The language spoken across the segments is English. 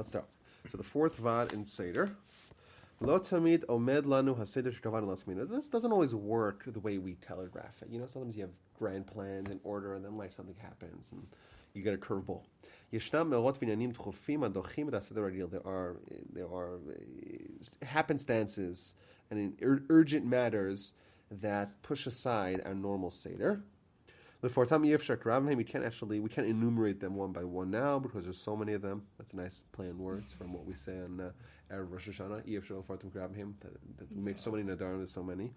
Let's start. So the fourth Vaad in Seder. Lo tamid omed lanu haseder shekavanu latzminu. This doesn't always work the way we telegraph it. Sometimes you have grand plans in order, and then something happens, and you get a curveball. Yeshnam me'orot v'inyanim tchufim adochim et haseder ragil. There are happenstances and urgent matters that push aside our normal Seder. We can't enumerate them one by one now because there's so many of them. That's a nice play on words from what we say on Erev Rosh Hashanah. We made so many nadarim, there's so many.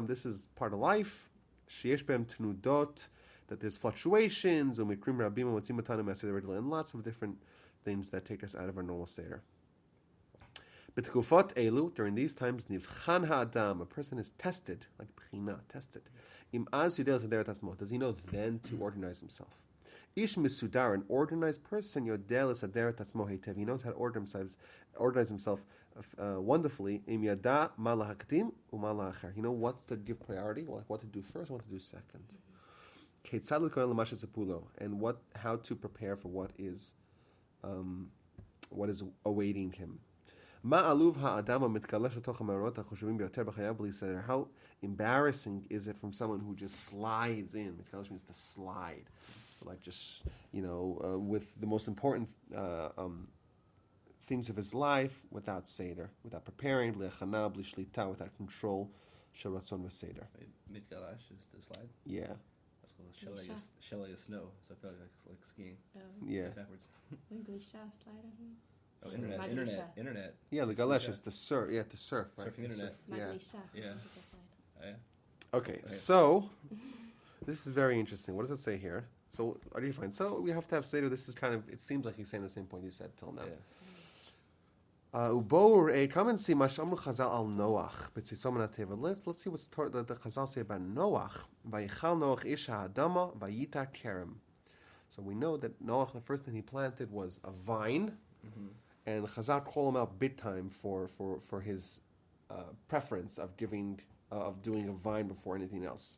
This is part of life. That there's fluctuations and lots of different things that take us out of our normal Seder. During these times, a person is tested, like b'china, tested. Does he know then to organize himself? An organized person, he knows how to organize himself wonderfully. He knows what to give priority, what to do first, what to do second. And how to prepare for what is awaiting him. How embarrassing is it from someone who just slides in? Mikdash means to slide, with the most important things of his life without Seder, without preparing, without control. Sheratzon v'Seder. Mikdash is the slide. Yeah. That's called shelly of snow. So I feel like skiing. Yeah. Backwards. Slide, I think. Oh, internet. Yeah, the galesh is to surf. Yeah, to surf. Right? Surfing internet. Yeah. Okay, so this is very interesting. What does it say here? So, are you fine? So we have to have Seder. This is it seems like he's saying the same point you said till now. Come and see Mashamru Chazal al Noach. Let's see what the Chazal say about Noach. Vayichal Noach isha adama vayita kerem. So we know that Noach, the first thing he planted was a vine. Mm-hmm. And Chazal call him out big time for his preference of doing a vine before anything else.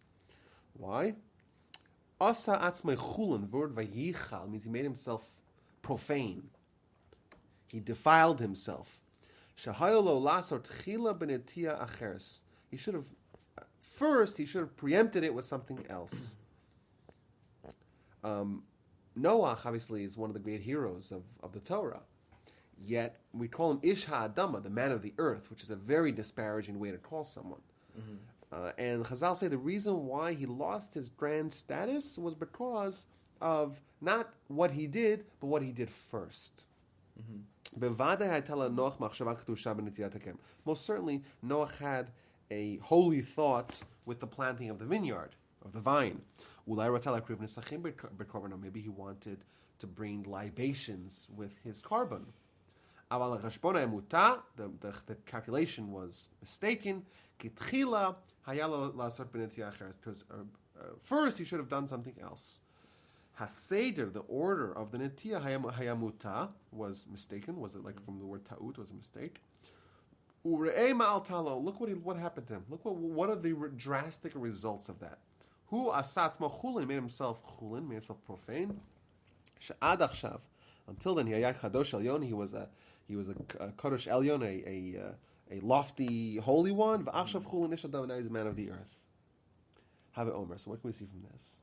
Why? Asa atzmei chulin, the word vayichal means he made himself profane. He defiled himself. Shahayolo lasor tchila benetia acheres. He should have preempted it with something else. Noach obviously is one of the great heroes of the Torah. Yet we call him Ish HaAdama, the man of the earth, which is a very disparaging way to call someone. Mm-hmm. And Chazal say the reason why he lost his grand status was because of not what he did, but what he did first. Mm-hmm. Most certainly, Noach had a holy thought with the planting of the vineyard, of the vine. Maybe he wanted to bring libations with his carbon. The calculation was mistaken. Because first he should have done something else. Haseder, the order of the Netiya Hayamuta, was mistaken. Was it from the word ta'ut? Was a mistake. Look what happened to him. Look what are the drastic results of that. Who asatzma chulin, made himself profane. She'ad achshav, until then he hayar kadosh elyon, he was a kadosh elyon, a lofty holy one. V'achshav chulin ish adam, now he's a man of the earth. Have it omer. So what can we see from this?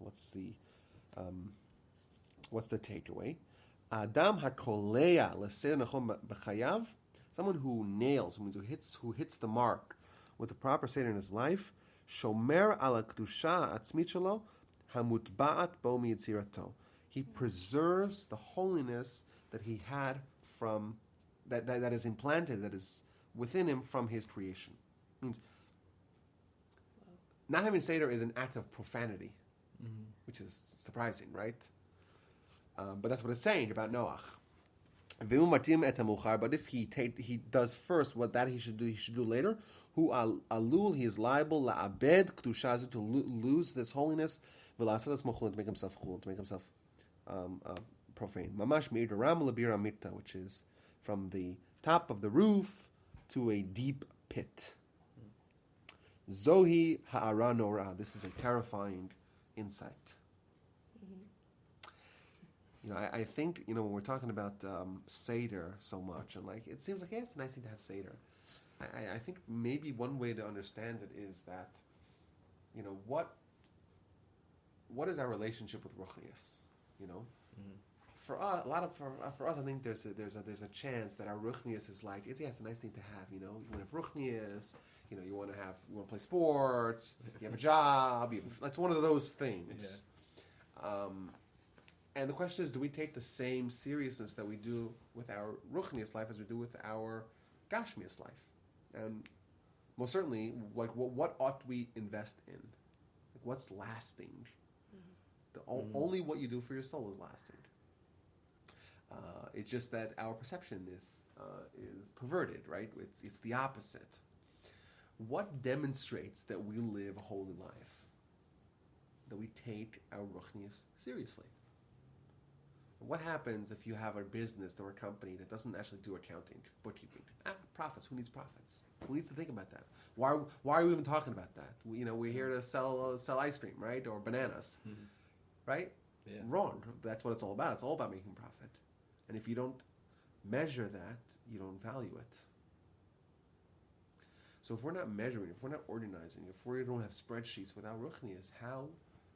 What's the takeaway? Adam hakoleya l'seder nachon b'chayav, someone who nails, who hits the mark with the proper seder in his life. Shomer ala kedusha atzmit shelo hamutba'at bo miyitzirato. He preserves the holiness that he had from that is implanted, that is within him from his creation. Means not having Seder is an act of profanity, which is surprising, right? But that's what it's saying about Noach. But if he does first what that he should do later. Who alul, he is liable la'abed kedusha, to lose this holiness, to make himself profane. Mamash me'idaram l'bir amirta, which is from the top of the roof to a deep pit. Zohi ha'ara nora. This is a terrifying insight. I think, when we're talking about Seder so much, and like, it seems like, it's a nice thing to have Seder. I think maybe one way to understand it is that, what is our relationship with Ruchnius? For us, for us, I think there's a chance that our Ruchnius is like, it's a nice thing to have. You want to have Ruchnius. You want to play sports. You have a job. That's one of those things. Yeah. And the question is, do we take the same seriousness that we do with our Ruchnius life as we do with our Gashmius life? And most certainly, like, what ought we invest in? Like, what's lasting? Only what you do for your soul is lasting. It's just that our perception is perverted, right? It's the opposite. What demonstrates that we live a holy life? That we take our Ruchnius seriously. What happens if you have a business or a company that doesn't actually do accounting, bookkeeping? Profits. Who needs profits? Who needs to think about that? Why are we even talking about that? We're here to sell ice cream, right? Or bananas, right? Yeah. Wrong. That's what it's all about. It's all about making profit. And if you don't measure that, you don't value it. So if we're not measuring, if we're not organizing, if we don't have spreadsheets without Ruchnius, how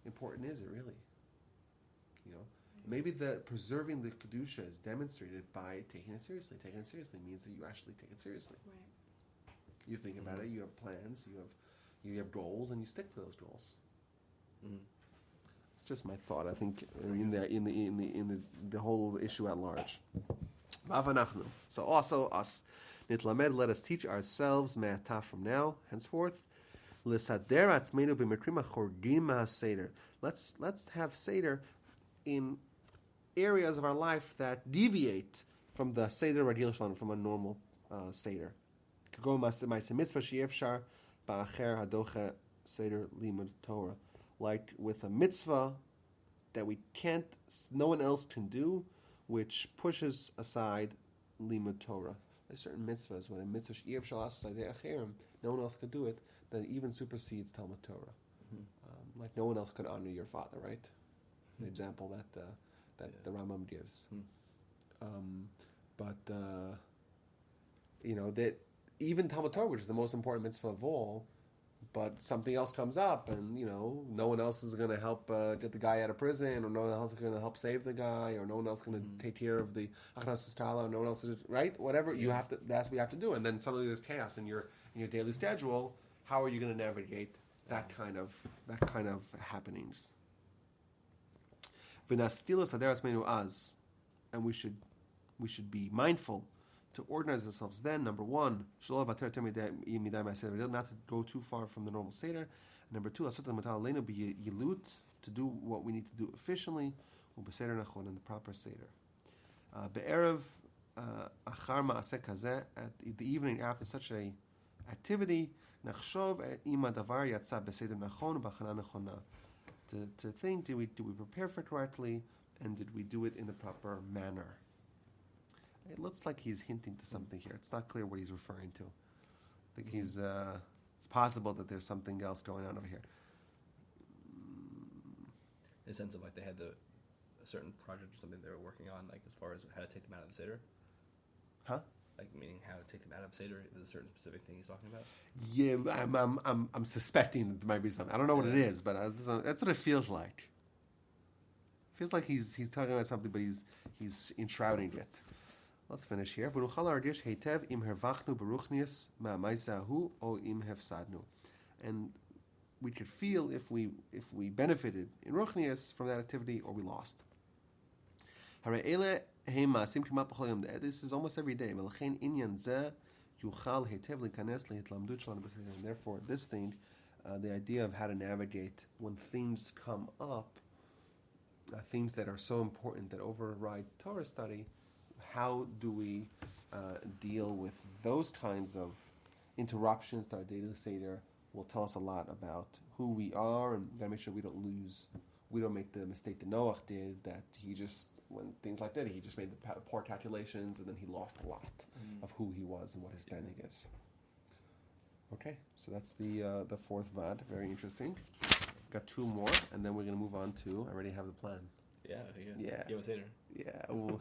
important is it really? Maybe preserving the Kedusha is demonstrated by taking it seriously. Taking it seriously means that you actually take it seriously. Right. You think about it, you have plans, you have goals, and you stick to those goals. It's just my thought. I think in the whole issue at large. So also us, nitlamed, let us teach ourselves me'ata from now, henceforth. L'sader atzmeinu b'mekrim hachorgim ha'seder. Let's have Seder in areas of our life that deviate from the Seder Radil Shalom, from a normal Seder. Kagom ma'aseh mitzvah she'efshar ba'acher hadocha Seder limud Torah. Like with a mitzvah that no one else can do, which pushes aside limud Torah. There's certain mitzvahs, when a mitzvah she'efshar aseh acherim, no one else could do it, that even supersedes Talmud Torah. Like no one else could honor your father, right? An example that the Rambam gives. That even Talmud Torah, which is the most important mitzvah of all, but something else comes up, and no one else is going to help get the guy out of prison, or no one else is going to help save the guy, or no one else is going to take care of the achnas tala, no one else is, right? Whatever you have to, that's what you have to do, and then suddenly there's chaos in your daily schedule. How are you going to navigate that kind of happenings? And we should be mindful to organize ourselves then. Number one, not to go too far from the normal Seder. Number two, to do what we need to do efficiently, in the proper Seder. At the evening after such a activity, to think, did we prepare for it correctly, and did we do it in the proper manner? It looks like he's hinting to something here. It's not clear what he's referring to. I think it's possible that there's something else going on over here. In the sense of like they had a certain project or something they were working on, like as far as how to take them out of the Seder? Huh? Like meaning how to take them out of Seder? Is a certain specific thing he's talking about? Yeah, I'm suspecting that there might be something. I don't know what it is, but that's what it feels like. It feels like he's talking about something, but he's enshrouding it. Let's finish here. And we could feel if we benefited in Ruchnius from that activity, or we lost. This is almost every day. And therefore, this thing, the idea of how to navigate when things come up, things that are so important that override Torah study, how do we deal with those kinds of interruptions to our daily Seder? Will tell us a lot about who we are, and we gotta make sure we don't make the mistake that Noach did, that when things like that, he just made the poor calculations, and then he lost a lot of who he was and what his standing is. Okay, so that's the fourth Vaad. Very interesting. Got two more, and then we're going to move on to, I already have the plan. Yeah, okay, good. Yeah. Give us later. Yeah. Ooh.